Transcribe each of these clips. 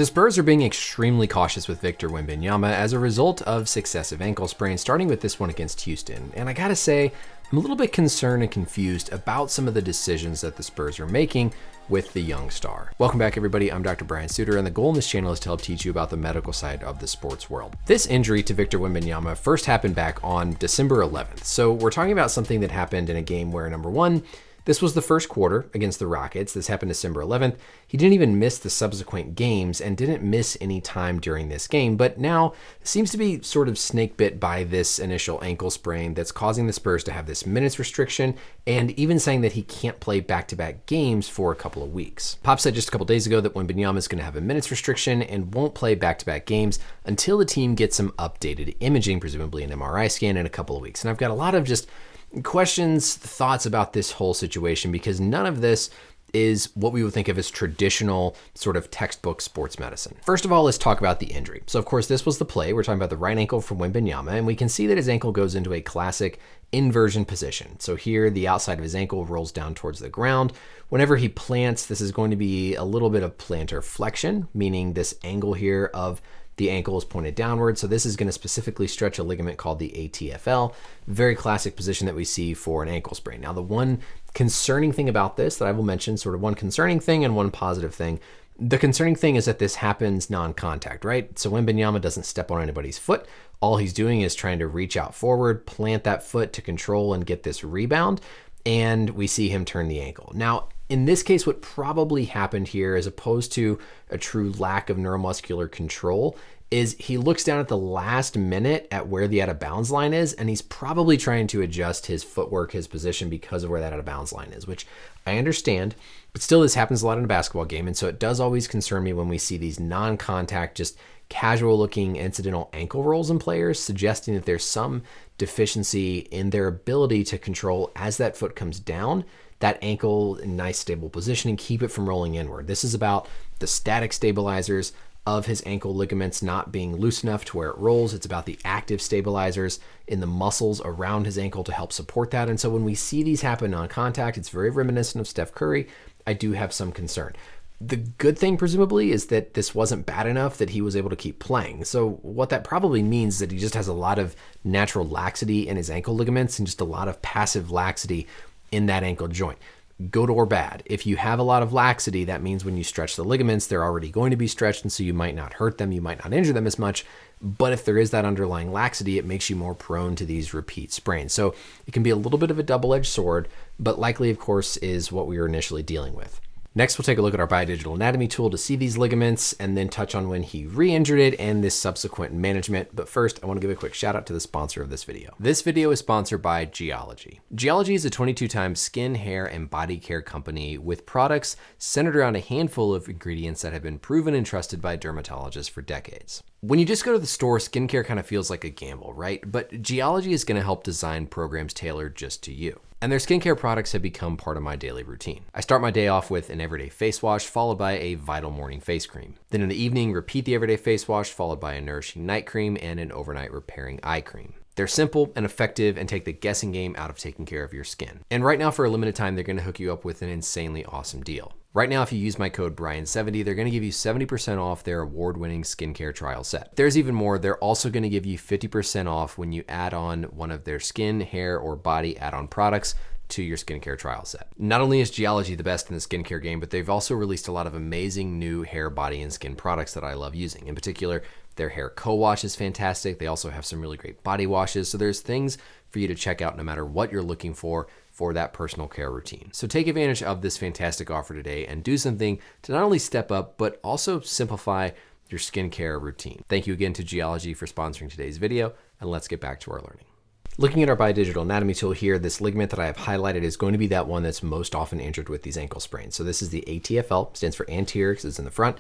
The Spurs are being extremely cautious with Victor Wembanyama as a result of successive ankle sprains, starting with this one against Houston. And I gotta say, I'm a little bit concerned and confused about some of the decisions that the Spurs are making with the young star. Welcome back, everybody. I'm Dr. Brian Sutterer, and the goal in this channel is to help teach you about the medical side of the sports world. This injury to Victor Wembanyama first happened back on December 11th. So we're talking about something that happened in a game where, number one, this was the first quarter against the Rockets. This happened December 11th. He didn't even miss the subsequent games and didn't miss any time during this game, but now seems to be sort of snake bit by this initial ankle sprain that's causing the Spurs to have this minutes restriction and even saying that he can't play back-to-back games for a couple of weeks. Pop said just a couple days ago that Wembanyama is going to have a minutes restriction and won't play back-to-back games until the team gets some updated imaging, presumably an MRI scan in a couple of weeks. And I've got a lot of just questions, thoughts about this whole situation because none of this is what we would think of as traditional sort of textbook sports medicine. First of all, let's talk about the injury. So of course, this was the play. We're talking about the right ankle from Wembanyama, and we can see that his ankle goes into a classic inversion position. So here, the outside of his ankle rolls down towards the ground. Whenever he plants, this is going to be a little bit of plantar flexion, meaning this angle here of the ankle is pointed downward. So this is going to specifically stretch a ligament called the ATFL. Very classic position that we see for an ankle sprain. Now, the one concerning thing about this that I will mention, sort of one concerning thing and one positive thing. The concerning thing is that this happens non-contact, right? So Wembanyama doesn't step on anybody's foot. All he's doing is trying to reach out forward, plant that foot to control and get this rebound. And we see him turn the ankle. Now, in this case, what probably happened here, as opposed to a true lack of neuromuscular control, is he looks down at the last minute at where the out of bounds line is, and he's probably trying to adjust his footwork, his position because of where that out of bounds line is, which I understand, but still this happens a lot in a basketball game. And so it does always concern me when we see these non-contact, just casual looking incidental ankle rolls in players, suggesting that there's some deficiency in their ability to control as that foot comes down, that ankle in nice stable position and keep it from rolling inward. This is about the static stabilizers of his ankle ligaments not being loose enough to where it rolls. It's about the active stabilizers in the muscles around his ankle to help support that. And so when we see these happen on contact, it's very reminiscent of Steph Curry. I do have some concern. The good thing, presumably, is that this wasn't bad enough that he was able to keep playing. So what that probably means is that he just has a lot of natural laxity in his ankle ligaments and just a lot of passive laxity in that ankle joint. Good or bad. If you have a lot of laxity, that means when you stretch the ligaments, they're already going to be stretched, and so you might not hurt them, you might not injure them as much. But if there is that underlying laxity, it makes you more prone to these repeat sprains. So it can be a little bit of a double-edged sword, but likely, of course, is what we were initially dealing with. Next, we'll take a look at our biodigital anatomy tool to see these ligaments and then touch on when he re-injured it and this subsequent management. But first, I want to give a quick shout out to the sponsor of this video. This video is sponsored by Geology. Geology is a 22-time skin, hair, and body care company with products centered around a handful of ingredients that have been proven and trusted by dermatologists for decades. When you just go to the store, skincare kind of feels like a gamble, right? But Geology is going to help design programs tailored just to you. And their skincare products have become part of my daily routine. I start my day off with an everyday face wash, followed by a vital morning face cream. Then in the evening, repeat the everyday face wash, followed by a nourishing night cream and an overnight repairing eye cream. They're simple and effective and take the guessing game out of taking care of your skin. And right now, for a limited time, they're gonna hook you up with an insanely awesome deal. Right now, if you use my code Brian70, they're gonna give you 70% off their award-winning skincare trial set. There's even more. They're also gonna give you 50% off when you add on one of their skin, hair, or body add-on products to your skincare trial set. Not only is Geology the best in the skincare game, but they've also released a lot of amazing new hair, body, and skin products that I love using. In particular, their hair co-wash is fantastic. They also have some really great body washes. So there's things for you to check out no matter what you're looking for that personal care routine. So take advantage of this fantastic offer today and do something to not only step up, but also simplify your skincare routine. Thank you again to Geology for sponsoring today's video, and let's get back to our learning. Looking at our biodigital anatomy tool here, this ligament that I have highlighted is going to be that one that's most often injured with these ankle sprains. So this is the ATFL, stands for anterior because it's in the front,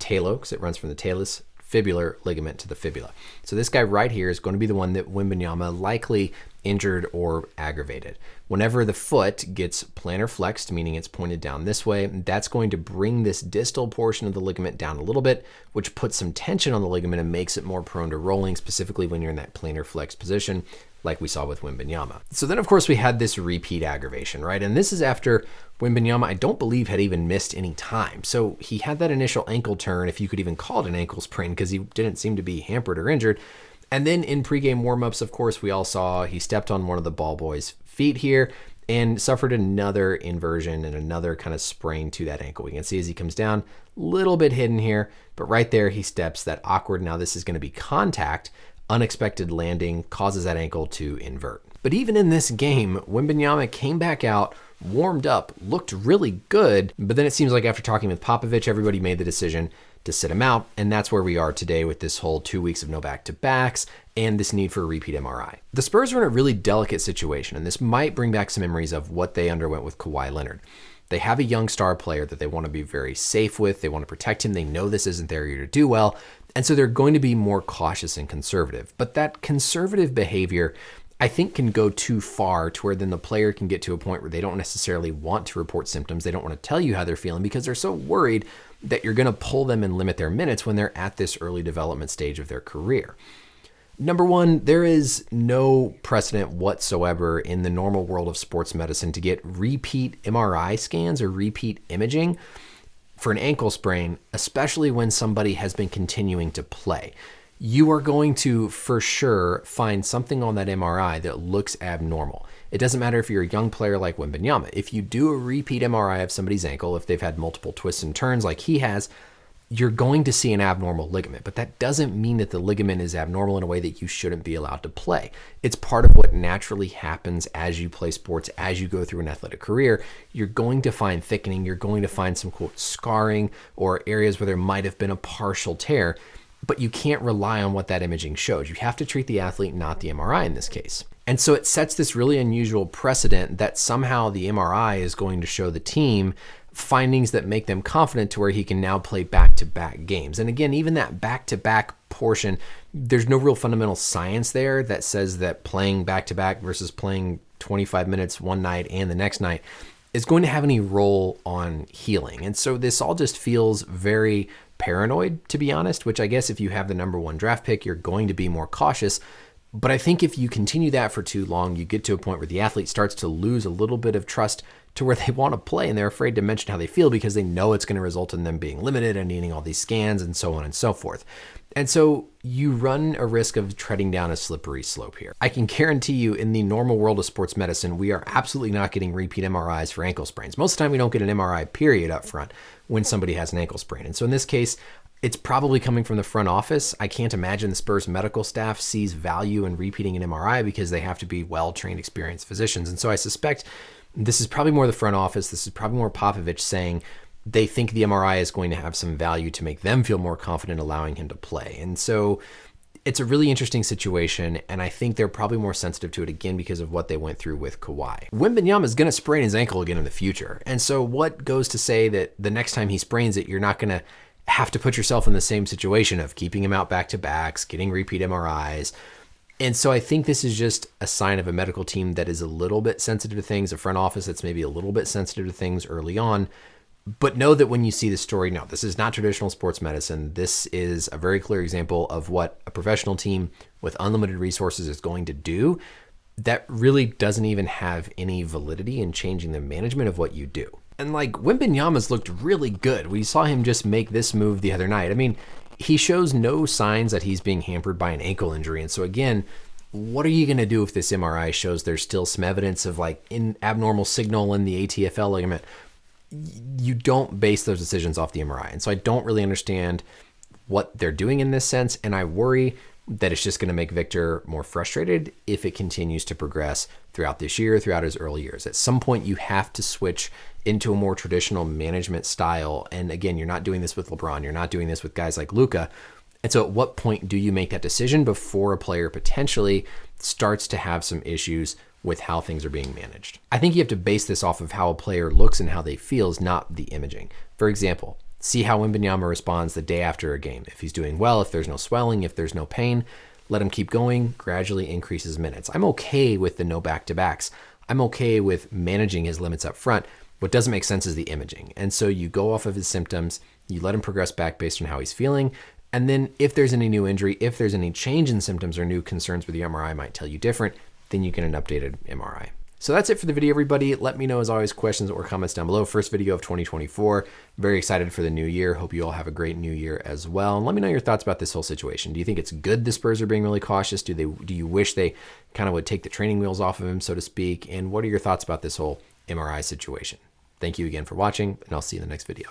talo because it runs from the talus, fibular ligament to the fibula. So this guy right here is going to be the one that Wembanyama likely injured or aggravated. Whenever the foot gets plantar flexed, meaning it's pointed down this way, that's going to bring this distal portion of the ligament down a little bit, which puts some tension on the ligament and makes it more prone to rolling, specifically when you're in that plantar flexed position. like we saw with Wembanyama. So then, of course, we had this repeat aggravation, right? And this is after Wembanyama, I don't believe, had even missed any time. So he had that initial ankle turn, if you could even call it an ankle sprain, because he didn't seem to be hampered or injured. And then in pregame warmups, of course, we all saw he stepped on one of the ball boy's feet here and suffered another inversion and another kind of sprain to that ankle. We can see as he comes down, a little bit hidden here, but right there he steps, that awkward, now this is going to be contact, unexpected landing, causes that ankle to invert. But even in this game, Wembanyama came back out, warmed up, looked really good, but then it seems like after talking with Popovich, everybody made the decision to sit him out, and that's where we are today with this whole 2 weeks of no back-to-backs and this need for a repeat MRI. The Spurs are in a really delicate situation, and this might bring back some memories of what they underwent with Kawhi Leonard. They have a young star player that they want to be very safe with. They want to protect him. They know this isn't their year to do well, and so they're going to be more cautious and conservative. But that conservative behavior, I think, can go too far to where then the player can get to a point where they don't necessarily want to report symptoms. They don't want to tell you how they're feeling because they're so worried that you're going to pull them and limit their minutes when they're at this early development stage of their career. Number one, there is no precedent whatsoever in the normal world of sports medicine to get repeat MRI scans or repeat imaging for an ankle sprain, especially when somebody has been continuing to play. You are going to, for sure, find something on that MRI that looks abnormal. It doesn't matter if you're a young player like Wembanyama. If you do a repeat MRI of somebody's ankle, if they've had multiple twists and turns like he has, you're going to see an abnormal ligament. But that doesn't mean that the ligament is abnormal in a way that you shouldn't be allowed to play. It's part of what naturally happens as you play sports, as you go through an athletic career. You're going to find thickening. You're going to find some, quote, scarring or areas where there might have been a partial tear. But you can't rely on what that imaging shows. You have to treat the athlete, not the MRI in this case. And so it sets this really unusual precedent that somehow the MRI is going to show the team findings that make them confident to where he can now play back-to-back games. And again, even that back-to-back portion, there's no real fundamental science there that says that playing back-to-back versus playing 25 minutes one night and the next night is going to have any role on healing. And so this all just feels very paranoid, to be honest, which I guess if you have the number one draft pick, you're going to be more cautious. But I think if you continue that for too long, you get to a point where the athlete starts to lose a little bit of trust to where they want to play and they're afraid to mention how they feel because they know it's going to result in them being limited and needing all these scans and so on and so forth. And so you run a risk of treading down a slippery slope here. I can guarantee you in the normal world of sports medicine, we are absolutely not getting repeat MRIs for ankle sprains. Most of the time we don't get an MRI period up front when somebody has an ankle sprain. And so in this case, it's probably coming from the front office. I can't imagine the Spurs medical staff sees value in repeating an MRI because they have to be well-trained, experienced physicians. And so I suspect this is probably more the front office. This is probably more Popovich saying they think the MRI is going to have some value to make them feel more confident allowing him to play. And so it's a really interesting situation, and I think they're probably more sensitive to it again because of what they went through with Kawhi. Wembanyama is going to sprain his ankle again in the future. And so what goes to say that the next time he sprains it, you're not going to have to put yourself in the same situation of keeping him out back-to-backs, getting repeat MRIs. And so I think this is just a sign of a medical team that is a little bit sensitive to things, a front office that's maybe a little bit sensitive to things early on. But know that when you see the story, no, this is not traditional sports medicine. This is a very clear example of what a professional team with unlimited resources is going to do that really doesn't even have any validity in changing the management of what you do. And like Wembanyama's looked really good. We saw him just make this move the other night. I mean, he shows no signs that he's being hampered by an ankle injury. And so again, what are you going to do if this MRI shows there's still some evidence of like an abnormal signal in the ATFL ligament? You don't base those decisions off the MRI. And so I don't really understand what they're doing in this sense. And I worry that it's just going to make Victor more frustrated if it continues to progress throughout this year, throughout his early years. At some point, you have to switch into a more traditional management style. And again, you're not doing this with LeBron. You're not doing this with guys like Luka. And so at what point do you make that decision before a player potentially starts to have some issues with how things are being managed? I think you have to base this off of how a player looks and how they feel, not the imaging. For example, see how Wembanyama responds the day after a game. If he's doing well, if there's no swelling, if there's no pain, let him keep going, gradually increase his minutes. I'm okay with the no back-to-backs. I'm okay with managing his limits up front. What doesn't make sense is the imaging. And so you go off of his symptoms, you let him progress back based on how he's feeling, and then if there's any new injury, if there's any change in symptoms or new concerns where the MRI might tell you different, then you get an updated MRI. So that's it for the video, everybody. Let me know, as always, questions or comments down below. First video of 2024. Very excited for the new year. Hope you all have a great new year as well. And let me know your thoughts about this whole situation. Do you think it's good the Spurs are being really cautious? Do you wish they kind of would take the training wheels off of him, so to speak? And what are your thoughts about this whole MRI situation? Thank you again for watching, and I'll see you in the next video.